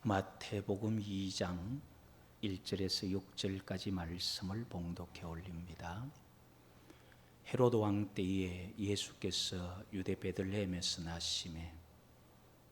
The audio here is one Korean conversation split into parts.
마태복음 2장 1절에서 6절까지 말씀을 봉독해 올립니다. 헤로드 왕 때에 예수께서 유대 베들레헴에서 나시매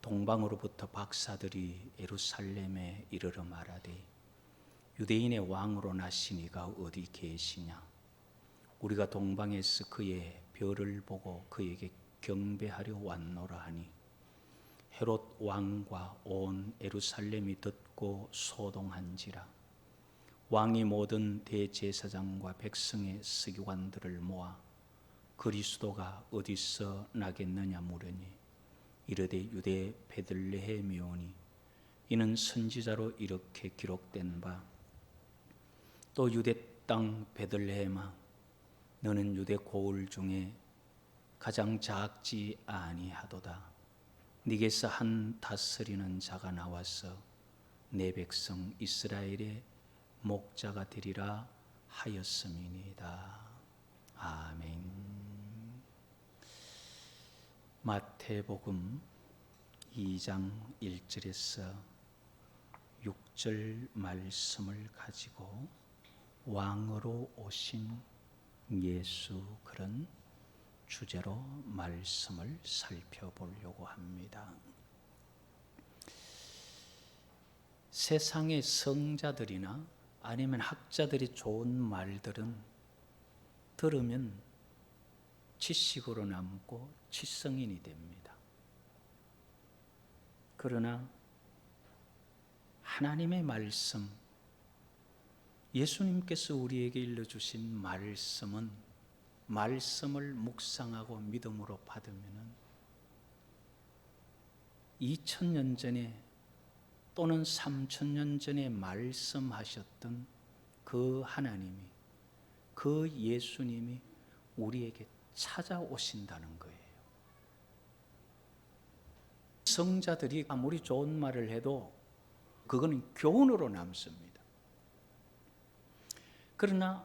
동방으로부터 박사들이 예루살렘에 이르러 말하되 유대인의 왕으로 나시니가 어디 계시냐? 우리가 동방에서 그의 별을 보고 그에게 경배하려 왔노라 하니 헤롯 왕과 온 예루살렘이 듣고 소동한지라. 왕이 모든 대제사장과 백성의 서기관들을 모아 그리스도가 어디서 나겠느냐 물으니 이르되 유대 베들레헴이 오니 이는 선지자로 이렇게 기록된 바 또 유대 땅 베들레헴아 너는 유대 고을 중에 가장 작지 아니하도다. 네게서 한 다스리는 자가 나와서 내 백성 이스라엘의 목자가 되리라 하였음이니이다. 아멘. 마태복음 2장 1절에서 6절 말씀을 가지고 왕으로 오신 예수, 그런 주제로 말씀을 살펴보려고 합니다. 세상의 성자들이나 아니면 학자들이 좋은 말들은 들으면 지식으로 남고 지성인이 됩니다. 그러나 하나님의 말씀, 예수님께서 우리에게 일러주신 말씀을 묵상하고 믿음으로 받으면 2000년 전에 또는 3000년 전에 말씀하셨던 그 하나님이, 그 예수님이 우리에게 찾아오신다는 거예요. 성자들이 아무리 좋은 말을 해도 그거는 교훈으로 남습니다. 그러나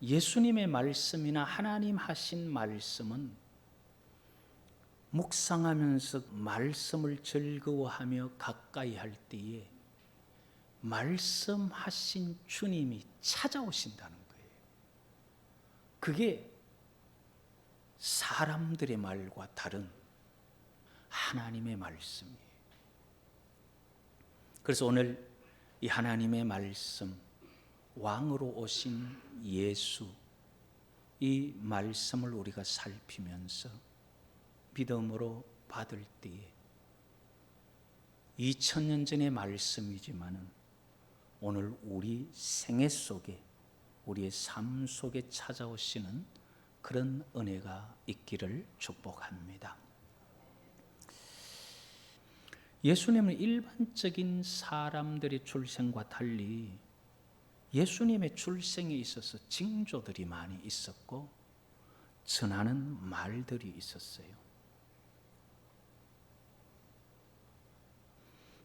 예수님의 말씀이나 하나님 하신 말씀은 묵상하면서 말씀을 즐거워하며 가까이 할 때에 말씀하신 주님이 찾아오신다는 거예요. 그게 사람들의 말과 다른 하나님의 말씀이에요. 그래서 오늘 이 하나님의 말씀, 왕으로 오신 예수, 이 말씀을 우리가 살피면서 믿음으로 받을 때에 2000년 전의 말씀이지만 오늘 우리 생애 속에, 우리의 삶 속에 찾아오시는 그런 은혜가 있기를 축복합니다. 예수님은 일반적인 사람들의 출생과 달리 예수님의 출생에 있어서 징조들이 많이 있었고 전하는 말들이 있었어요.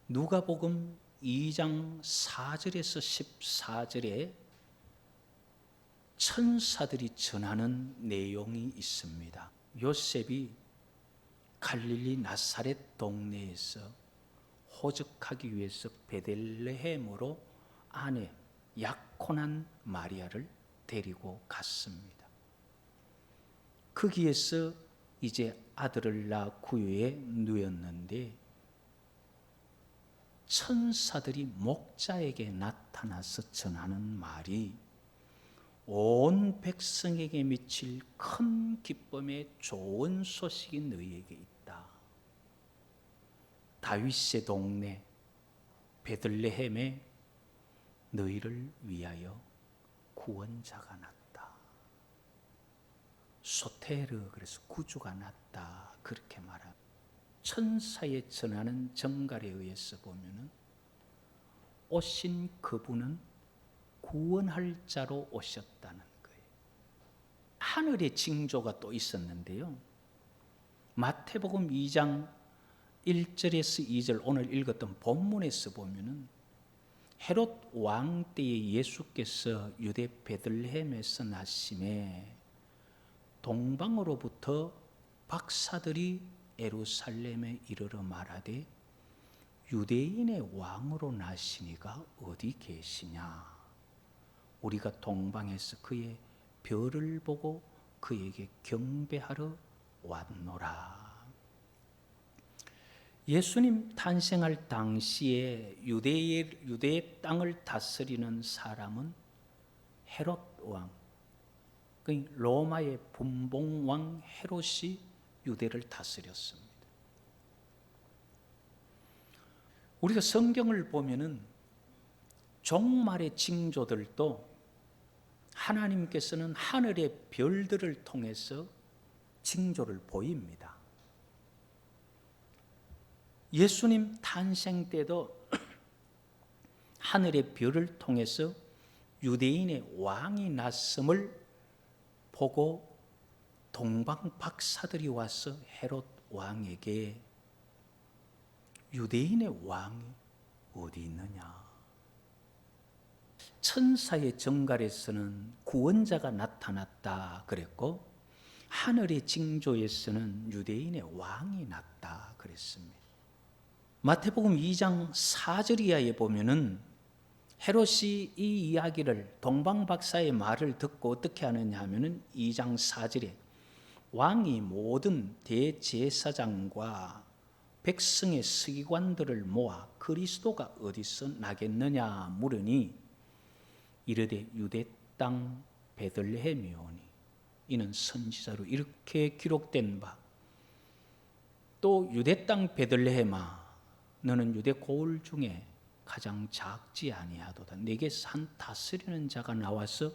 누가복음 2장 4절에서 14절에 천사들이 전하는 내용이 있습니다. 요셉이 갈릴리 나사렛 동네에서 호적하기 위해서 베들레헴으로 아내 약혼한 마리아를 데리고 갔습니다. 거기에서 이제 아들을 낳아 구유에 누였는데 천사들이 목자에게 나타나서 전하는 말이 온 백성에게 미칠 큰 기쁨의 좋은 소식이 너희에게 있다. 다윗의 동네 베들레헴에 너희를 위하여 구원자가 났다. 소테르, 그래서 구주가 났다. 그렇게 말합니다. 천사의 전하는 정갈에 의해서 보면은 오신 그분은 구원할 자로 오셨다는 거예요. 하늘의 징조가 또 있었는데요. 마태복음 2장 1절에서 2절 오늘 읽었던 본문에서 보면은 헤롯 왕 때에 예수께서 유대 베들레헴에서 나심에 동방으로부터 박사들이 예루살렘에 이르러 말하되 유대인의 왕으로 나시니가 어디 계시냐? 우리가 동방에서 그의 별을 보고 그에게 경배하러 왔노라. 예수님 탄생할 당시에 유대의 땅을 다스리는 사람은 헤롯 왕, 그 로마의 분봉왕 헤롯이 유대를 다스렸습니다. 우리가 성경을 보면은 종말의 징조들도 하나님께서는 하늘의 별들을 통해서 징조를 보입니다. 예수님 탄생 때도 하늘의 별을 통해서 유대인의 왕이 났음을 보고 동방 박사들이 와서 헤롯 왕에게 유대인의 왕이 어디 있느냐? 천사의 정갈에서는 구원자가 나타났다 그랬고, 하늘의 징조에서는 유대인의 왕이 났다 그랬습니다. 마태복음 2장 4절 이하에 보면은 헤롯이 이 이야기를, 동방박사의 말을 듣고 어떻게 하느냐 하면은 2장 4절에 왕이 모든 대제사장과 백성의 서기관들을 모아 그리스도가 어디서 나겠느냐 물으니 이르되 유대 땅 베들레헴이 오니, 이는 선지자로 이렇게 기록된 바, 또 유대 땅 베들레헴아 너는 유대 고을 중에 가장 작지 아니하도다. 내게서 한 다스리는 자가 나와서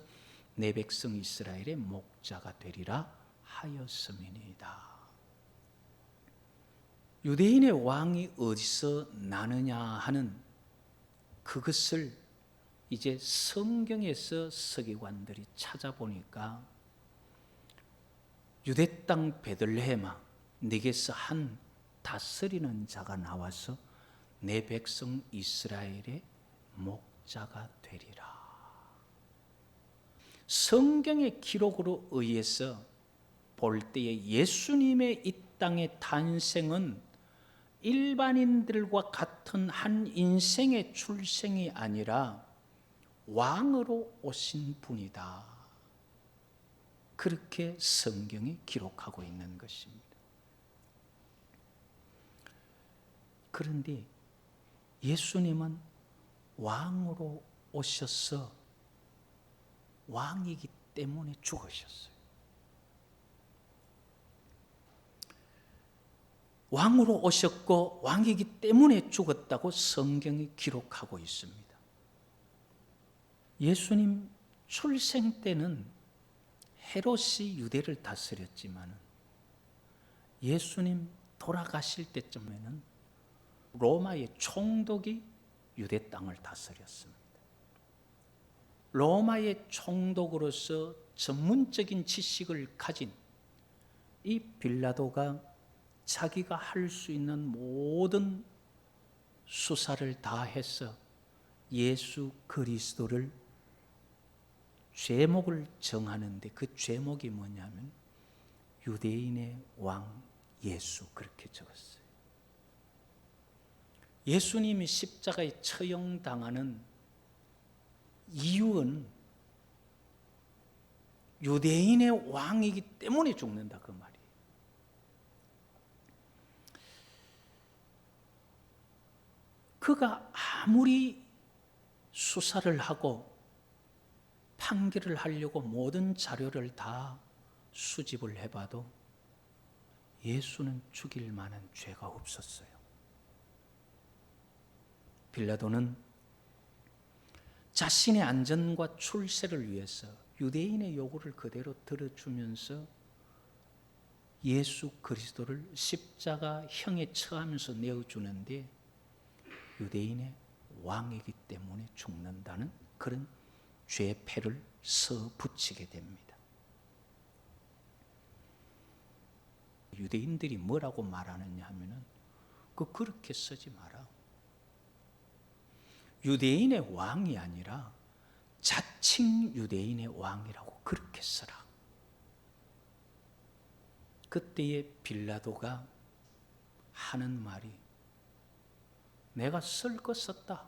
내 백성 이스라엘의 목자가 되리라 하였음이니이다. 유대인의 왕이 어디서 나느냐 하는 그것을 이제 성경에서 서기관들이 찾아보니까 유대 땅 베들레헴아 네게서 한 다스리는 자가 나와서 내 백성 이스라엘의 목자가 되리라. 성경의 기록으로 의해서 볼 때에 예수님의 이 땅의 탄생은 일반인들과 같은 한 인생의 출생이 아니라 왕으로 오신 분이다. 그렇게 성경이 기록하고 있는 것입니다. 그런데 예수님은 왕으로 오셔서 왕이기 때문에 죽으셨어요. 왕으로 오셨고 왕이기 때문에 죽었다고 성경이 기록하고 있습니다. 예수님 출생 때는 헤롯이 유대를 다스렸지만 예수님 돌아가실 때쯤에는 로마의 총독이 유대 땅을 다스렸습니다. 로마의 총독으로서 전문적인 지식을 가진 이 빌라도가 자기가 할 수 있는 모든 수사를 다 해서 예수 그리스도를 죄목을 정하는데, 그 죄목이 뭐냐면 유대인의 왕 예수, 그렇게 적었어요. 예수님이 십자가에 처형당하는 이유는 유대인의 왕이기 때문에 죽는다, 그 말이에요. 그가 아무리 수사를 하고 판결을 하려고 모든 자료를 다 수집을 해봐도 예수는 죽일 만한 죄가 없었어요. 빌라도는 자신의 안전과 출세를 위해서 유대인의 요구를 그대로 들어주면서 예수 그리스도를 십자가형에 처하면서 내어주는데, 유대인의 왕이기 때문에 죽는다는 그런 죄패를 써붙이게 됩니다. 유대인들이 뭐라고 말하느냐 하면은 그렇게 쓰지 마라. 유대인의 왕이 아니라 자칭 유대인의 왕이라고 그렇게 써라. 그때의 빌라도가 하는 말이 내가 쓸 거 썼다.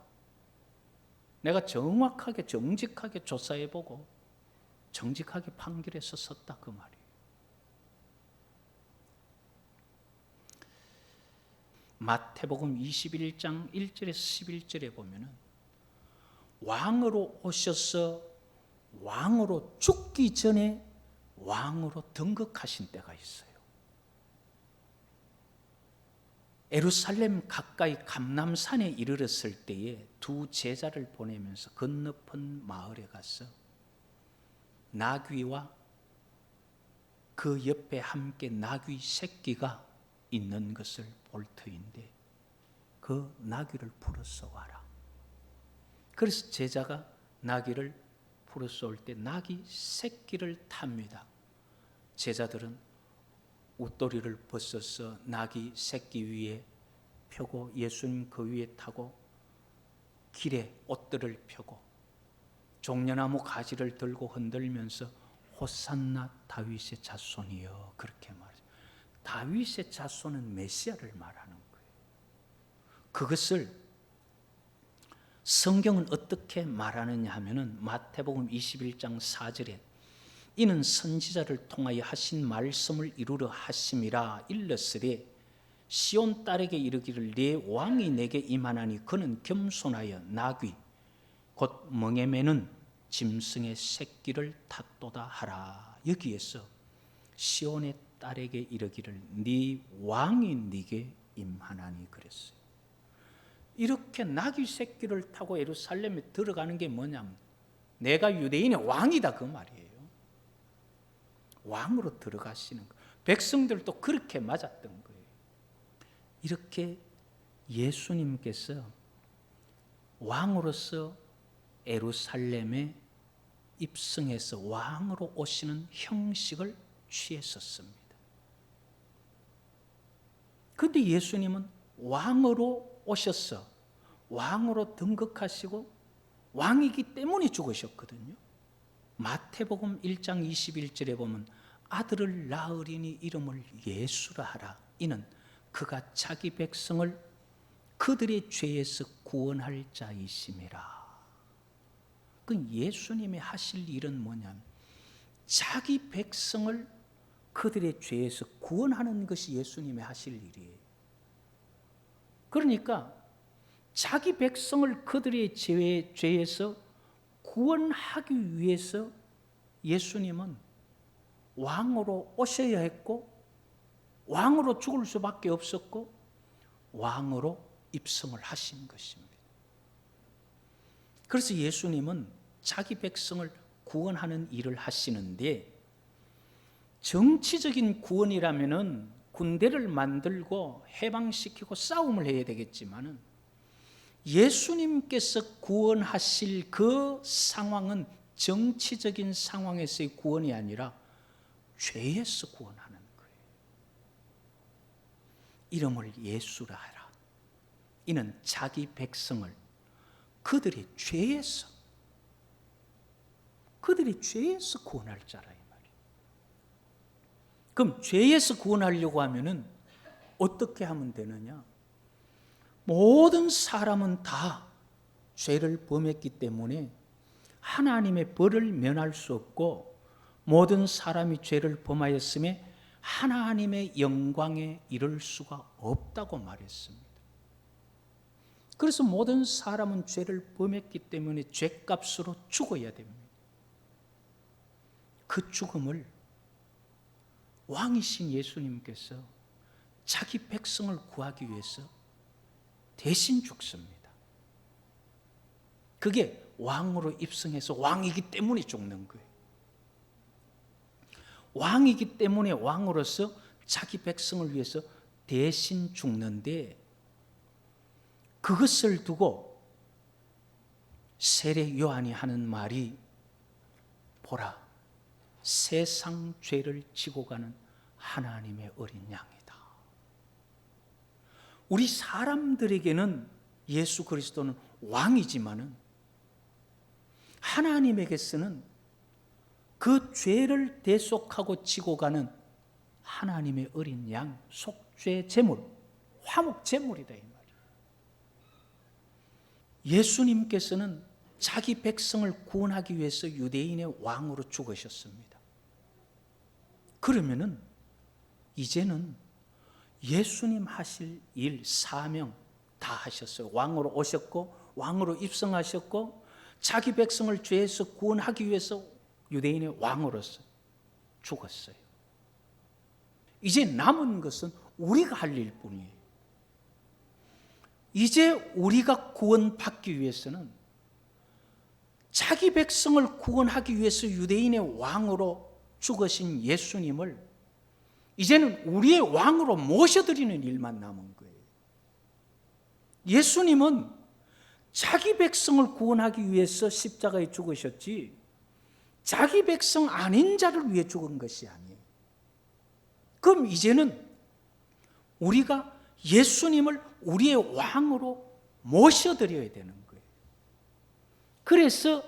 내가 정확하게 정직하게 조사해보고 정직하게 판결해서 썼다 그 말이에요. 마태복음 21장 1절에서 11절에 보면은 왕으로 오셔서 왕으로 죽기 전에 왕으로 등극하신 때가 있어요. 예루살렘 가까이 감람산에 이르렀을 때에 두 제자를 보내면서 건너편 마을에 가서 나귀와 그 옆에 함께 나귀 새끼가 있는 것을 볼 터인데 그 나귀를 풀어서 와라. 그래서 제자가 나귀를 풀어서 올 때 나귀 새끼를 탑니다. 제자들은 옷도리를 벗어서 나귀 새끼 위에 펴고 예수님 그 위에 타고 길에 옷들을 펴고 종려나무 가지를 들고 흔들면서 호산나 다윗의 자손이여 그렇게 말해요. 다윗의 자손은 메시아를 말하는 거예요. 그것을 성경은 어떻게 말하느냐 하면은 마태복음 21장 4절에 이는 선지자를 통하여 하신 말씀을 이루려 하심이라 일렀으되 시온 딸에게 이르기를 네 왕이 내게 임하나니 그는 겸손하여 나귀 곧 멍에 매는 짐승의 새끼를 탔도다 하라. 여기에서 시온의 딸에게 이르기를 네 왕이 네게 임하나니 그랬어요. 이렇게 나귀 새끼를 타고 예루살렘에 들어가는 게 뭐냐면 내가 유대인의 왕이다 그 말이에요. 왕으로 들어가시는 거. 백성들도 그렇게 맞았던 거예요. 이렇게 예수님께서 왕으로서 예루살렘에 입성해서 왕으로 오시는 형식을 취했었습니다. 그런데 예수님은 왕으로 오셔서 왕으로 등극하시고 왕이기 때문에 죽으셨거든요. 마태복음 1장 21절에 보면 아들을 낳으리니 이름을 예수라 하라. 이는 그가 자기 백성을 그들의 죄에서 구원할 자이심이라. 그 예수님이 하실 일은 뭐냐면 자기 백성을 그들의 죄에서 구원하는 것이 예수님이 하실 일이에요. 그러니까 자기 백성을 그들의 죄에서 구원하기 위해서 예수님은 왕으로 오셔야 했고 왕으로 죽을 수밖에 없었고 왕으로 입성을 하신 것입니다. 그래서 예수님은 자기 백성을 구원하는 일을 하시는데 정치적인 구원이라면은 군대를 만들고 해방시키고 싸움을 해야 되겠지만은 예수님께서 구원하실 그 상황은 정치적인 상황에서의 구원이 아니라 죄에서 구원하는 거예요. 이름을 예수라 하라. 이는 자기 백성을 그들의 죄에서 구원할 자라 이 말이에요. 그럼 죄에서 구원하려고 하면은 어떻게 하면 되느냐? 모든 사람은 다 죄를 범했기 때문에 하나님의 벌을 면할 수 없고 모든 사람이 죄를 범하였음에 하나님의 영광에 이를 수가 없다고 말했습니다. 그래서 모든 사람은 죄를 범했기 때문에 죄값으로 죽어야 됩니다. 그 죽음을 왕이신 예수님께서 자기 백성을 구하기 위해서 대신 죽습니다. 그게 왕으로 입성해서 왕이기 때문에 죽는 거예요. 왕이기 때문에 왕으로서 자기 백성을 위해서 대신 죽는데 그것을 두고 세례 요한이 하는 말이 보라 세상 죄를 지고 가는 하나님의 어린 양이다. 우리 사람들에게는 예수 그리스도는 왕이지만은 하나님에게서는 그 죄를 대속하고 지고 가는 하나님의 어린 양 속죄 제물, 화목 제물이다 이 말이에요. 예수님께서는 자기 백성을 구원하기 위해서 유대인의 왕으로 죽으셨습니다. 그러면은 이제는 예수님 하실 일, 사명 다 하셨어요. 왕으로 오셨고 왕으로 입성하셨고 자기 백성을 죄에서 구원하기 위해서 유대인의 왕으로서 죽었어요. 이제 남은 것은 우리가 할 일뿐이에요. 이제 우리가 구원받기 위해서는 자기 백성을 구원하기 위해서 유대인의 왕으로 죽으신 예수님을 이제는 우리의 왕으로 모셔드리는 일만 남은 거예요. 예수님은 자기 백성을 구원하기 위해서 십자가에 죽으셨지 자기 백성 아닌 자를 위해 죽은 것이 아니에요. 그럼 이제는 우리가 예수님을 우리의 왕으로 모셔드려야 되는 거예요. 그래서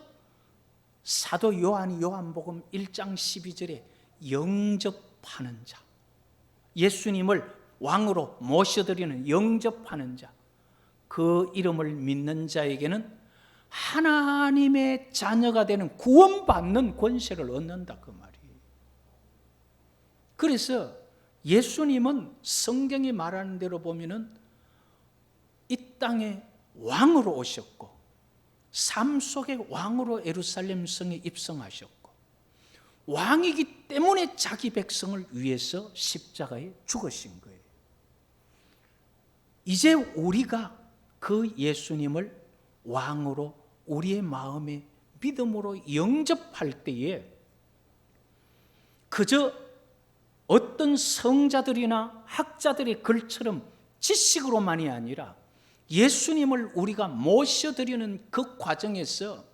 사도 요한이 요한복음 1장 12절에 영접하는 자, 예수님을 왕으로 모셔드리는 영접하는 자, 그 이름을 믿는 자에게는 하나님의 자녀가 되는 구원받는 권세를 얻는다 그 말이에요. 그래서 예수님은 성경이 말하는 대로 보면은 이 땅에 왕으로 오셨고 삶 속의 왕으로 예루살렘 성에 입성하셨고 왕이기 때문에 자기 백성을 위해서 십자가에 죽으신 거예요. 이제 우리가 그 예수님을 왕으로 우리의 마음에 믿음으로 영접할 때에 그저 어떤 성자들이나 학자들의 글처럼 지식으로만이 아니라 예수님을 우리가 모셔드리는 그 과정에서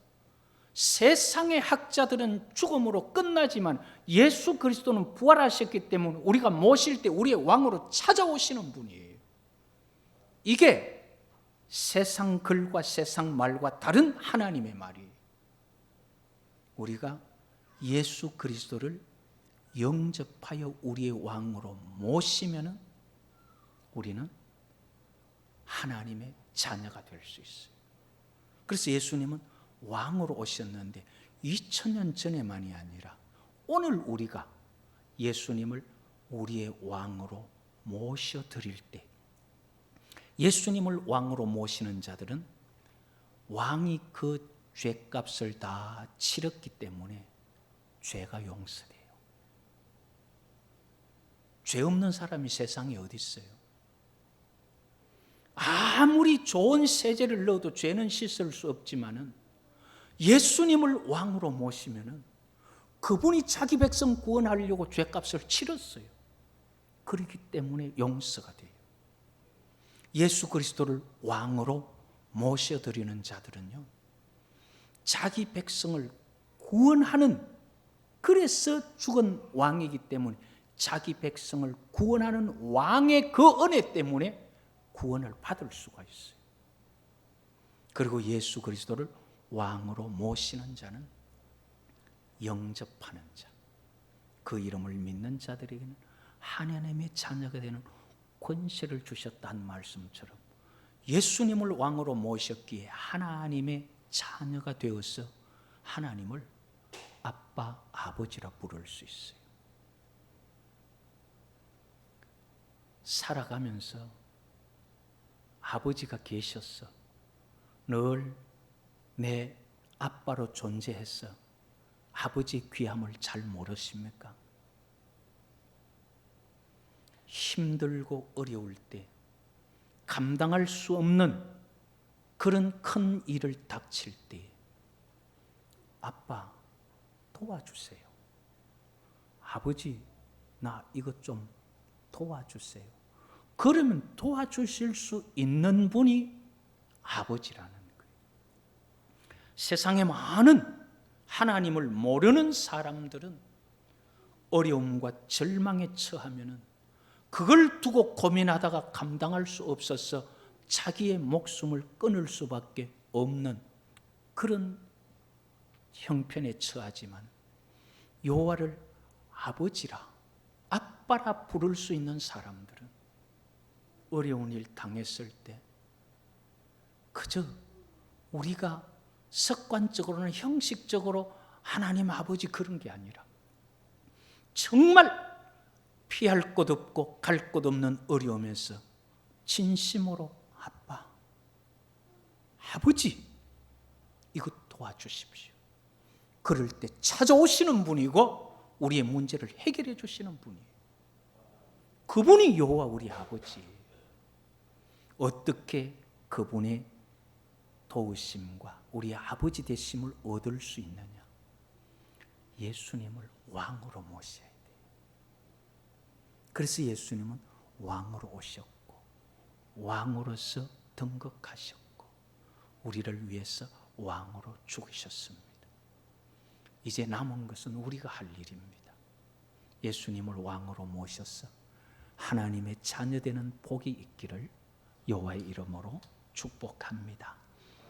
세상의 학자들은 죽음으로 끝나지만 예수 그리스도는 부활하셨기 때문에 우리가 모실 때 우리의 왕으로 찾아오시는 분이에요. 이게 세상 글과 세상 말과 다른 하나님의 말이에요. 우리가 예수 그리스도를 영접하여 우리의 왕으로 모시면 우리는 하나님의 자녀가 될 수 있어요. 그래서 예수님은 왕으로 오셨는데 2000년 전에만이 아니라 오늘 우리가 예수님을 우리의 왕으로 모셔드릴 때 예수님을 왕으로 모시는 자들은 왕이 그 죄값을 다 치렀기 때문에 죄가 용서돼요. 죄 없는 사람이 세상에 어디 있어요? 아무리 좋은 세제를 넣어도 죄는 씻을 수 없지만은 예수님을 왕으로 모시면은 그분이 자기 백성 구원하려고 죄값을 치렀어요. 그렇기 때문에 용서가 돼요. 예수 그리스도를 왕으로 모셔드리는 자들은요, 자기 백성을 구원하는, 그래서 죽은 왕이기 때문에 자기 백성을 구원하는 왕의 그 은혜 때문에 구원을 받을 수가 있어요. 그리고 예수 그리스도를 왕으로 모시는 자는 영접하는 자, 그 이름을 믿는 자들에게는 하나님의 자녀가 되는 권세를 주셨다는 말씀처럼 예수님을 왕으로 모셨기에 하나님의 자녀가 되어서 하나님을 아빠, 아버지라 부를 수 있어요. 살아가면서 아버지가 계셨어. 늘 내 아빠로 존재했어. 아버지의 귀함을 잘 모르십니까? 힘들고 어려울 때 감당할 수 없는 그런 큰 일을 닥칠 때 아빠 도와주세요. 아버지 나 이것 좀 도와주세요. 그러면 도와주실 수 있는 분이 아버지라는 거예요. 세상에 많은 하나님을 모르는 사람들은 어려움과 절망에 처하면은 그걸 두고 고민하다가 감당할 수 없어서 자기의 목숨을 끊을 수밖에 없는 그런 형편에 처하지만 여호와를 아버지라, 아빠라 부를 수 있는 사람들은 어려운 일 당했을 때 그저 우리가 습관적으로는 형식적으로 하나님 아버지 그런 게 아니라 정말 피할 곳 없고 갈 곳 없는 어려움에서 진심으로 아빠, 아버지 이거 도와주십시오. 그럴 때 찾아오시는 분이고 우리의 문제를 해결해 주시는 분이에요. 그분이 여호와 우리 아버지. 어떻게 그분의 도우심과 우리 아버지 되심을 얻을 수 있느냐? 예수님을 왕으로 모셔야 돼요. 그래서 예수님은 왕으로 오셨고 왕으로서 등극하셨고 우리를 위해서 왕으로 죽으셨습니다. 이제 남은 것은 우리가 할 일입니다. 예수님을 왕으로 모셔서 하나님의 자녀되는 복이 있기를 여호와의 이름으로 축복합니다.